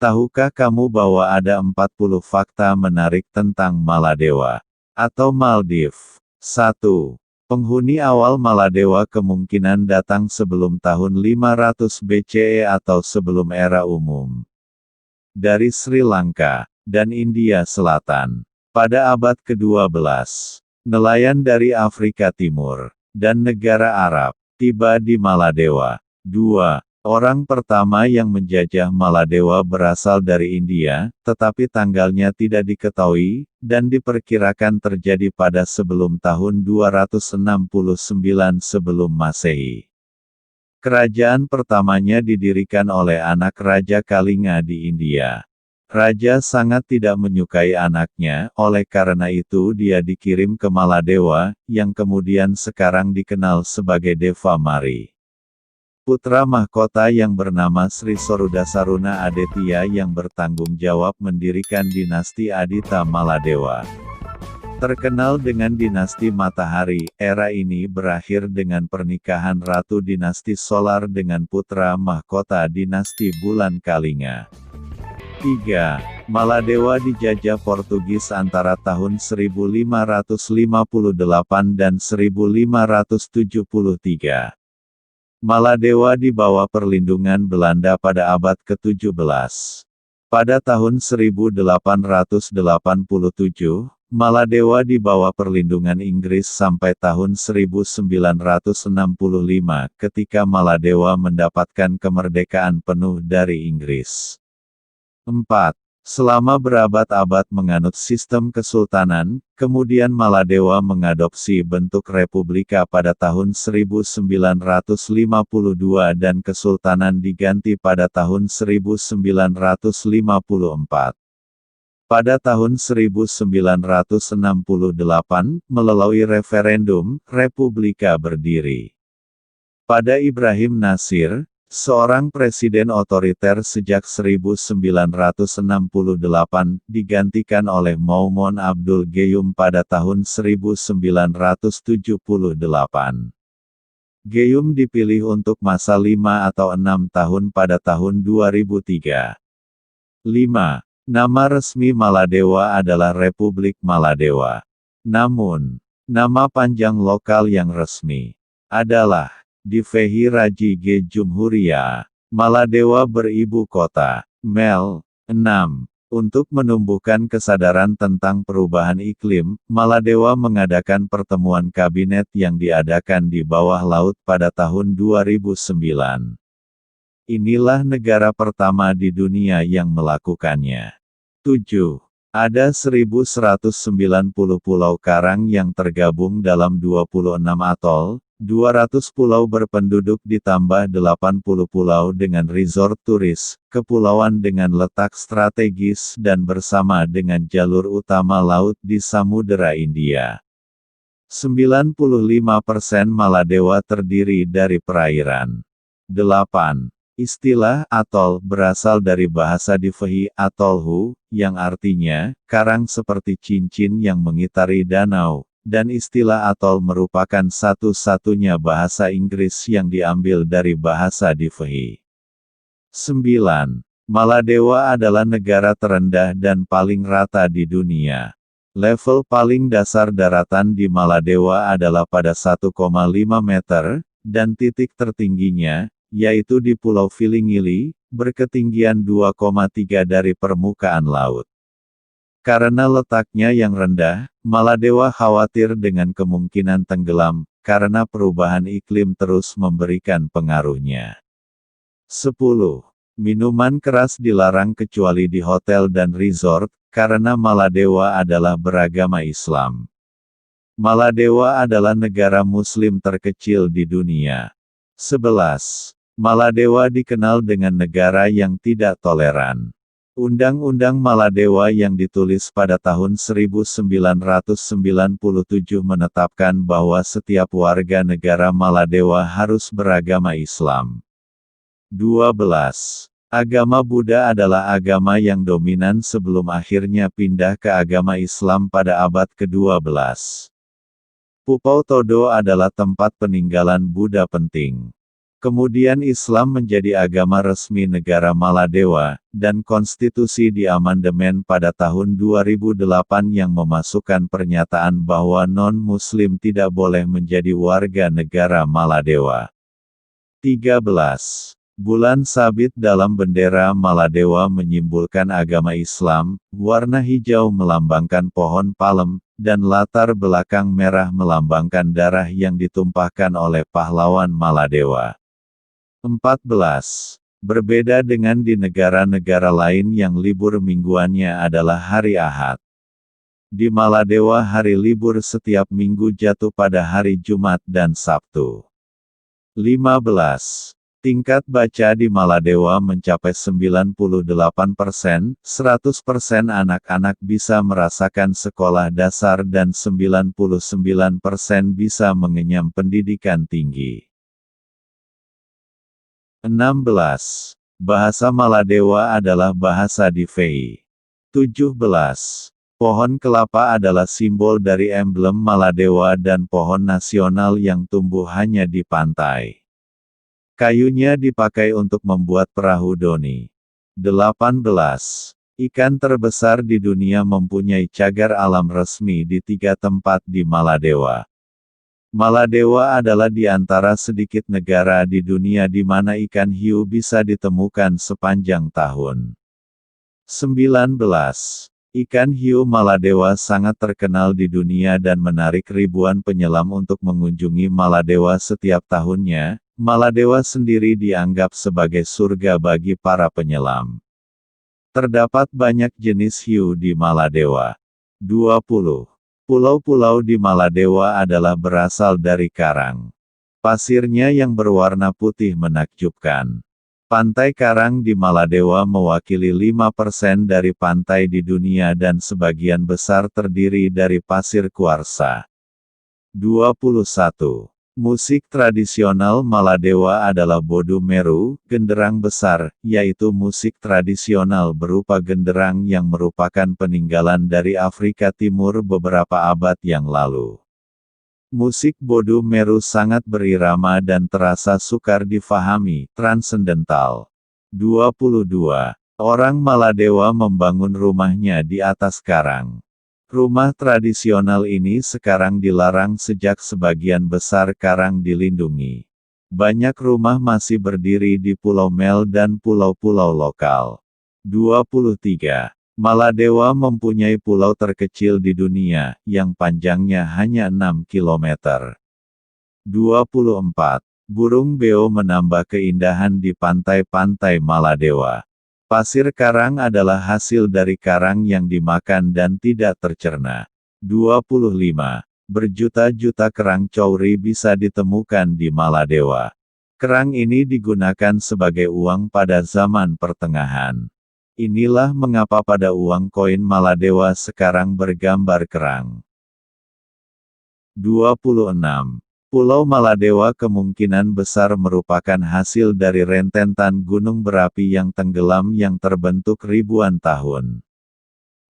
Tahukah kamu bahwa ada 40 fakta menarik tentang Maladewa atau Maldives? 1. Penghuni awal Maladewa kemungkinan datang sebelum tahun 500 BCE atau sebelum era umum. Dari Sri Lanka dan India Selatan. Pada abad ke-12, nelayan dari Afrika Timur dan negara Arab tiba di Maladewa. 2. Orang pertama yang menjajah Maladewa berasal dari India, tetapi tanggalnya tidak diketahui, dan diperkirakan terjadi pada sebelum tahun 269 sebelum Masehi. Kerajaan pertamanya didirikan oleh anak Raja Kalinga di India. Raja sangat tidak menyukai anaknya, oleh karena itu dia dikirim ke Maladewa, yang kemudian sekarang dikenal sebagai Devamari. Putra mahkota yang bernama Sri Sorudasaruna Aditya yang bertanggung jawab mendirikan dinasti Adita Maladewa. Terkenal dengan dinasti Matahari, era ini berakhir dengan pernikahan Ratu dinasti Solar dengan putra mahkota dinasti Bulan Kalinga. 3. Maladewa dijajah Portugis antara tahun 1558 dan 1573. Maladewa di bawah perlindungan Belanda pada abad ke-17. Pada tahun 1887, Maladewa di bawah perlindungan Inggris sampai tahun 1965 ketika Maladewa mendapatkan kemerdekaan penuh dari Inggris. 4. Selama berabad-abad menganut sistem kesultanan, kemudian Maladewa mengadopsi bentuk republika pada tahun 1952 dan kesultanan diganti pada tahun 1954. Pada tahun 1968, melalui referendum, republika berdiri. Pada Ibrahim Nasir, seorang presiden otoriter sejak 1968, digantikan oleh Maumoon Abdul Gayoom pada tahun 1978. Gayoom dipilih untuk masa 5 atau 6 tahun pada tahun 2003. 5. Nama resmi Maladewa adalah Republik Maladewa. Namun, nama panjang lokal yang resmi adalah Divehi Raji Ge Jumhuria. Maladewa beribu kota, Mel. 6. Untuk menumbuhkan kesadaran tentang perubahan iklim, Maladewa mengadakan pertemuan kabinet yang diadakan di bawah laut pada tahun 2009. Inilah negara pertama di dunia yang melakukannya. 7. Ada 1.190 pulau karang yang tergabung dalam 26 atol, 200 pulau berpenduduk ditambah 80 pulau dengan resort turis, kepulauan dengan letak strategis dan bersama dengan jalur utama laut di Samudera India. 95% Maladewa terdiri dari perairan. 8. Istilah atol berasal dari bahasa Divehi atolhu, yang artinya karang seperti cincin yang mengitari danau, dan istilah atol merupakan satu-satunya bahasa Inggris yang diambil dari bahasa Divehi. 9. Maladewa adalah negara terendah dan paling rata di dunia. Level paling dasar daratan di Maladewa adalah pada 1,5 meter, dan titik tertingginya, yaitu di Pulau Filingili, berketinggian 2,3 dari permukaan laut. Karena letaknya yang rendah, Maladewa khawatir dengan kemungkinan tenggelam, karena perubahan iklim terus memberikan pengaruhnya. 10. Minuman keras dilarang kecuali di hotel dan resort, karena Maladewa adalah beragama Islam. Maladewa adalah negara Muslim terkecil di dunia. 11. Maladewa dikenal dengan negara yang tidak toleran. Undang-Undang Maladewa yang ditulis pada tahun 1997 menetapkan bahwa setiap warga negara Maladewa harus beragama Islam. 12. Agama Buddha adalah agama yang dominan sebelum akhirnya pindah ke agama Islam pada abad ke-12. Pupau Todo adalah tempat peninggalan Buddha penting. Kemudian Islam menjadi agama resmi negara Maladewa, dan konstitusi diamandemen pada tahun 2008 yang memasukkan pernyataan bahwa non-muslim tidak boleh menjadi warga negara Maladewa. 13. Bulan sabit dalam bendera Maladewa menyimbolkan agama Islam, warna hijau melambangkan pohon palem, dan latar belakang merah melambangkan darah yang ditumpahkan oleh pahlawan Maladewa. 14. Berbeda dengan di negara-negara lain yang libur mingguannya adalah hari Ahad. Di Maladewa hari libur setiap minggu jatuh pada hari Jumat dan Sabtu. 15. Tingkat baca di Maladewa mencapai 98%, 100% anak-anak bisa merasakan sekolah dasar dan 99% bisa mengenyam pendidikan tinggi. 16. Bahasa Maladewa adalah bahasa Divei. 17. Pohon kelapa adalah simbol dari emblem Maladewa dan pohon nasional yang tumbuh hanya di pantai. Kayunya dipakai untuk membuat perahu doni. 18. Ikan terbesar di dunia mempunyai cagar alam resmi di 3 tempat di Maladewa. Maladewa adalah di antara sedikit negara di dunia di mana ikan hiu bisa ditemukan sepanjang tahun. 19. Ikan hiu Maladewa sangat terkenal di dunia dan menarik ribuan penyelam untuk mengunjungi Maladewa setiap tahunnya. Maladewa sendiri dianggap sebagai surga bagi para penyelam. Terdapat banyak jenis hiu di Maladewa. 20. Pulau-pulau di Maladewa adalah berasal dari karang. Pasirnya yang berwarna putih menakjubkan. Pantai karang di Maladewa mewakili 5% dari pantai di dunia dan sebagian besar terdiri dari pasir kuarsa. 21. Musik tradisional Maladewa adalah Bodu Meru, genderang besar, yaitu musik tradisional berupa genderang yang merupakan peninggalan dari Afrika Timur beberapa abad yang lalu. Musik Bodu Meru sangat berirama dan terasa sukar difahami, transendental. 22. Orang Maladewa membangun rumahnya di atas karang. Rumah tradisional ini sekarang dilarang sejak sebagian besar karang dilindungi. Banyak rumah masih berdiri di Pulau Mel dan pulau-pulau lokal. 23. Maladewa mempunyai pulau terkecil di dunia, yang panjangnya hanya 6 km. 24. Burung beo menambah keindahan di pantai-pantai Maladewa. Pasir karang adalah hasil dari karang yang dimakan dan tidak tercerna. 25. Berjuta-juta kerang cowry bisa ditemukan di Maladewa. Kerang ini digunakan sebagai uang pada zaman pertengahan. Inilah mengapa pada uang koin Maladewa sekarang bergambar kerang. 26. Pulau Maladewa kemungkinan besar merupakan hasil dari rentetan gunung berapi yang tenggelam yang terbentuk ribuan tahun.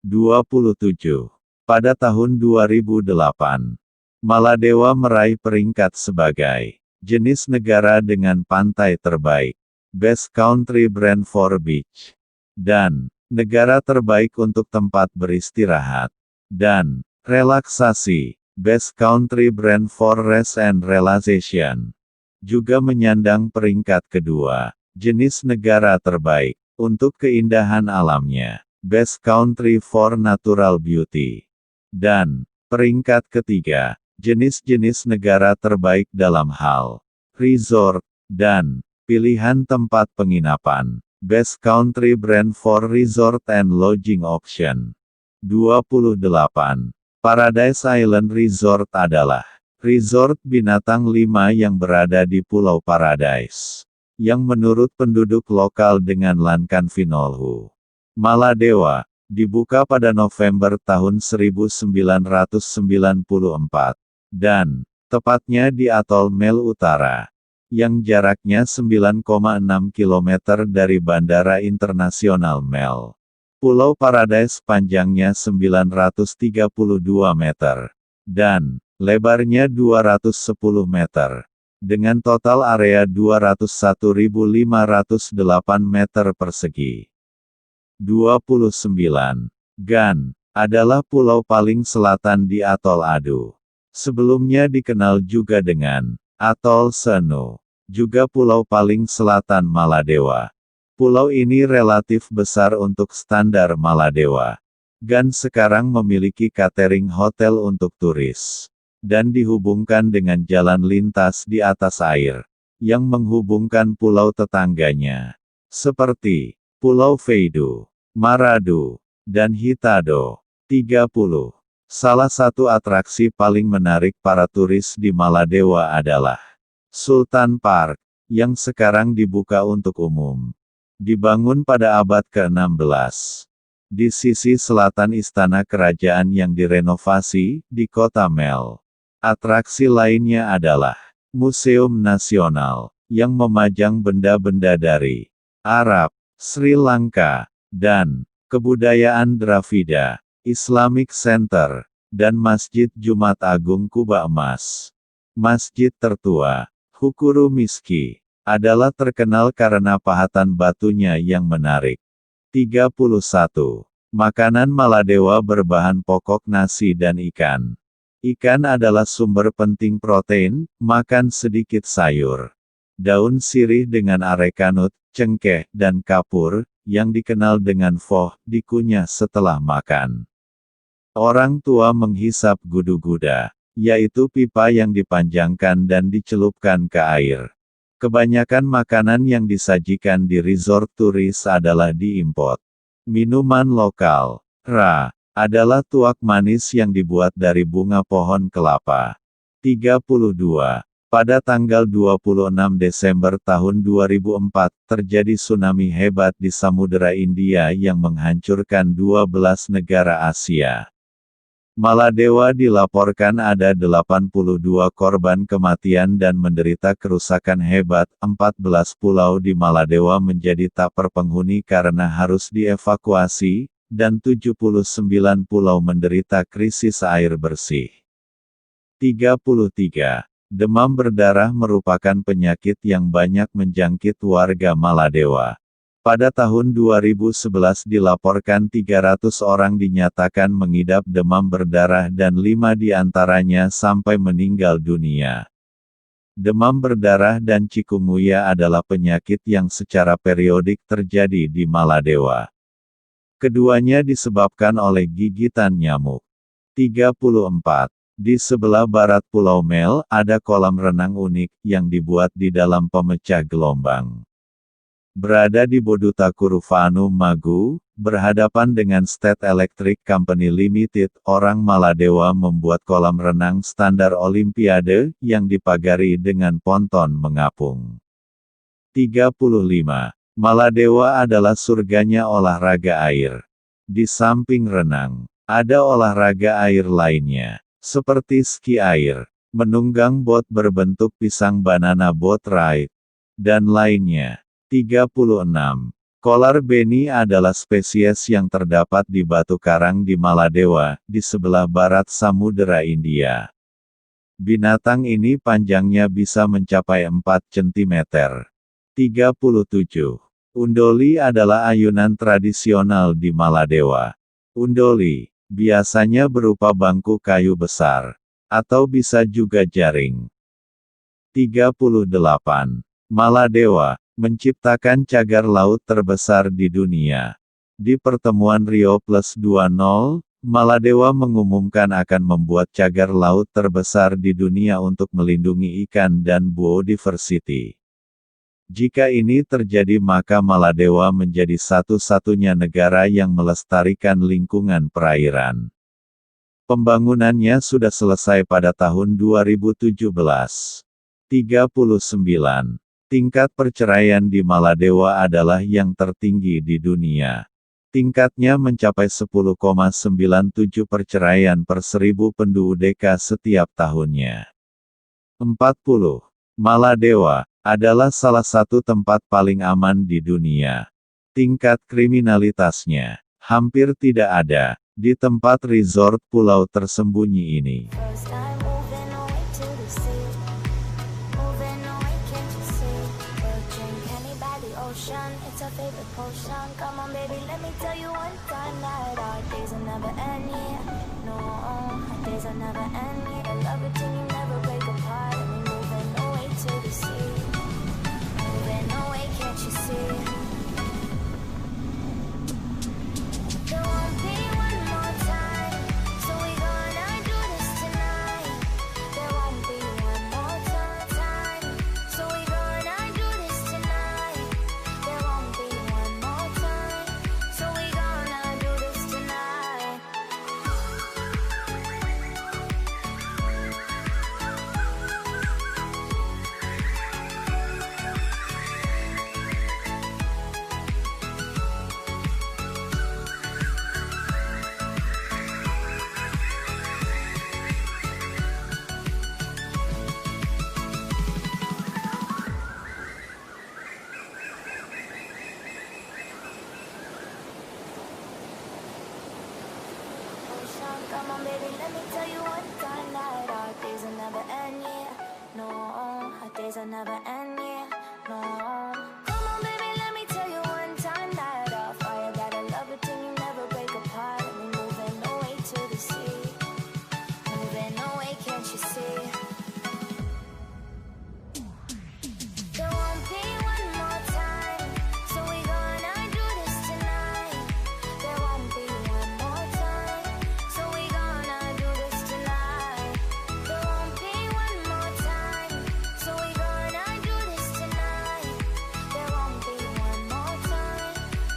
27. Pada tahun 2008, Maladewa meraih peringkat sebagai jenis negara dengan pantai terbaik, Best Country Brand for Beach, dan negara terbaik untuk tempat beristirahat dan relaksasi. Best Country Brand for Rest and Relaxation. Juga menyandang peringkat kedua, jenis negara terbaik, untuk keindahan alamnya, Best Country for Natural Beauty. Dan, peringkat ketiga, jenis-jenis negara terbaik dalam hal, resort, dan, pilihan tempat penginapan, Best Country Brand for Resort and Lodging Auction. 28. Paradise Island Resort adalah resort binatang 5 yang berada di Pulau Paradise, yang menurut penduduk lokal dengan Lankan Vinolhu, Maladewa, dibuka pada November tahun 1994, dan tepatnya di Atol Mel Utara, yang jaraknya 9,6 km dari Bandara Internasional Mel. Pulau Paradise panjangnya 932 meter, dan lebarnya 210 meter. dengan total area 201.508 meter persegi. 29. Gan adalah pulau paling selatan di Atol Adu. Sebelumnya dikenal juga dengan Atol Senu, juga pulau paling selatan Maladewa. Pulau ini relatif besar untuk standar Maladewa. Gan sekarang memiliki catering hotel untuk turis, dan dihubungkan dengan jalan lintas di atas air, yang menghubungkan pulau tetangganya, seperti Pulau Feidu, Maradu, dan Hitado. 30. Salah satu atraksi paling menarik para turis di Maladewa adalah Sultan Park, yang sekarang dibuka untuk umum. Dibangun pada abad ke-16. Di sisi selatan istana kerajaan yang direnovasi, di kota Mel. Atraksi lainnya adalah Museum Nasional, yang memajang benda-benda dari Arab, Sri Lanka, dan kebudayaan Dravida, Islamic Center, dan Masjid Jumat Agung Kuba Emas. Masjid tertua, Hukuru Miski, adalah terkenal karena pahatan batunya yang menarik. 31. Makanan Maladewa berbahan pokok nasi dan ikan. Ikan adalah sumber penting protein, makan sedikit sayur. Daun sirih dengan arekanut, cengkeh, dan kapur, yang dikenal dengan pho, dikunyah setelah makan. Orang tua menghisap gudu-guda, yaitu pipa yang dipanjangkan dan dicelupkan ke air. Kebanyakan makanan yang disajikan di resort turis adalah diimport. Minuman lokal, adalah tuak manis yang dibuat dari bunga pohon kelapa. 32. Pada tanggal 26 Desember tahun 2004, terjadi tsunami hebat di Samudera India yang menghancurkan 12 negara Asia. Maladewa dilaporkan ada 82 korban kematian dan menderita kerusakan hebat. 14 pulau di Maladewa menjadi tak berpenghuni karena harus dievakuasi, dan 79 pulau menderita krisis air bersih. 33. Demam berdarah merupakan penyakit yang banyak menjangkit warga Maladewa. Pada tahun 2011 dilaporkan 300 orang dinyatakan mengidap demam berdarah dan 5 diantaranya sampai meninggal dunia. Demam berdarah dan chikungunya adalah penyakit yang secara periodik terjadi di Maladewa. Keduanya disebabkan oleh gigitan nyamuk. 34. Di sebelah barat Pulau Mel, ada kolam renang unik, yang dibuat di dalam pemecah gelombang. Berada di Bodutakuru Magu, berhadapan dengan State Electric Company Limited, orang Maladewa membuat kolam renang standar Olimpiade, yang dipagari dengan ponton mengapung. 35. Maladewa adalah surganya olahraga air. Di samping renang, ada olahraga air lainnya, seperti ski air, menunggang bot berbentuk pisang banana boat ride, dan lainnya. 36. Kolar beni adalah spesies yang terdapat di Batu Karang di Maladewa, di sebelah barat Samudera India. Binatang ini panjangnya bisa mencapai 4 cm. 37. Undoli adalah ayunan tradisional di Maladewa. Undoli biasanya berupa bangku kayu besar, atau bisa juga jaring. 38. Maladewa menciptakan cagar laut terbesar di dunia. Di pertemuan Rio +20, Maladewa mengumumkan akan membuat cagar laut terbesar di dunia untuk melindungi ikan dan biodiversity. Jika ini terjadi maka Maladewa menjadi satu-satunya negara yang melestarikan lingkungan perairan. Pembangunannya sudah selesai pada tahun 2017. 39. Tingkat perceraian di Maladewa adalah yang tertinggi di dunia. Tingkatnya mencapai 10,97 perceraian per 1000 penduduk setiap tahunnya. 40. Maladewa adalah salah satu tempat paling aman di dunia. Tingkat kriminalitasnya hampir tidak ada di tempat resort pulau tersembunyi ini. one time night. Our days will never end, yeah. No, our days will never end, yeah. I love it till you never break apart. And we moving away to the sea. Moving away, can't you see? There won't be one more time, so we gonna do this tonight. There won't be one more time, so we gonna do this tonight. There won't be one more time, so we gonna do this tonight. Ocean, come on baby, let me tell you one time that our days will never end, yeah. No, our days will never end, yeah. No, come on baby, let me tell you one time that our fire got a love it till you never break apart. And we moving away to the sea, moving away, can't you see? There won't be one more time, so we gonna do this tonight. There won't be one more time, so we gonna do this tonight. There won't be one more time, so we gonna do this tonight. There won't be one more time,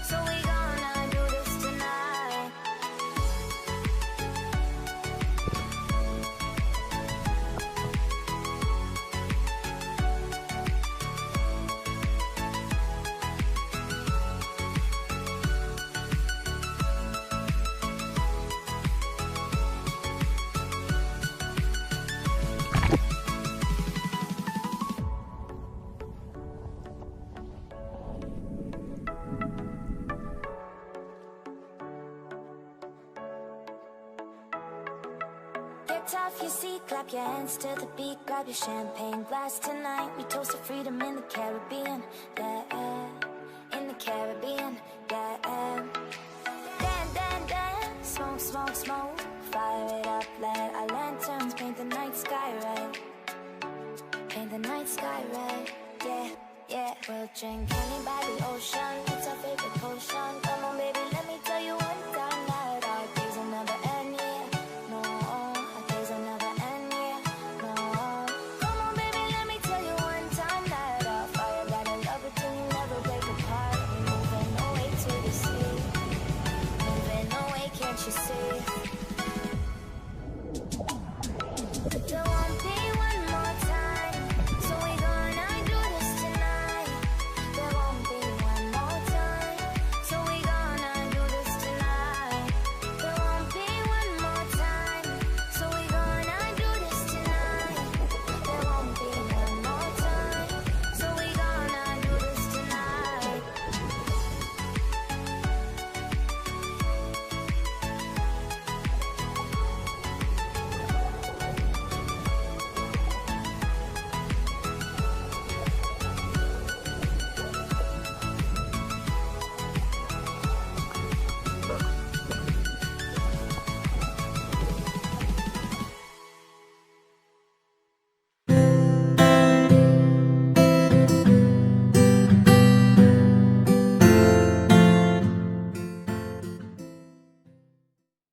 so we gonna do this tonight. Get off your seat, clap your hands to the beat, grab your champagne glass tonight. We toast to freedom in the Caribbean, yeah, in the Caribbean, yeah. Dance, dance, dance, smoke, smoke, smoke, fire it up, let our lanterns paint the night sky red, paint the night sky red, yeah, yeah. We'll drink honey by the ocean, it's our favorite potion.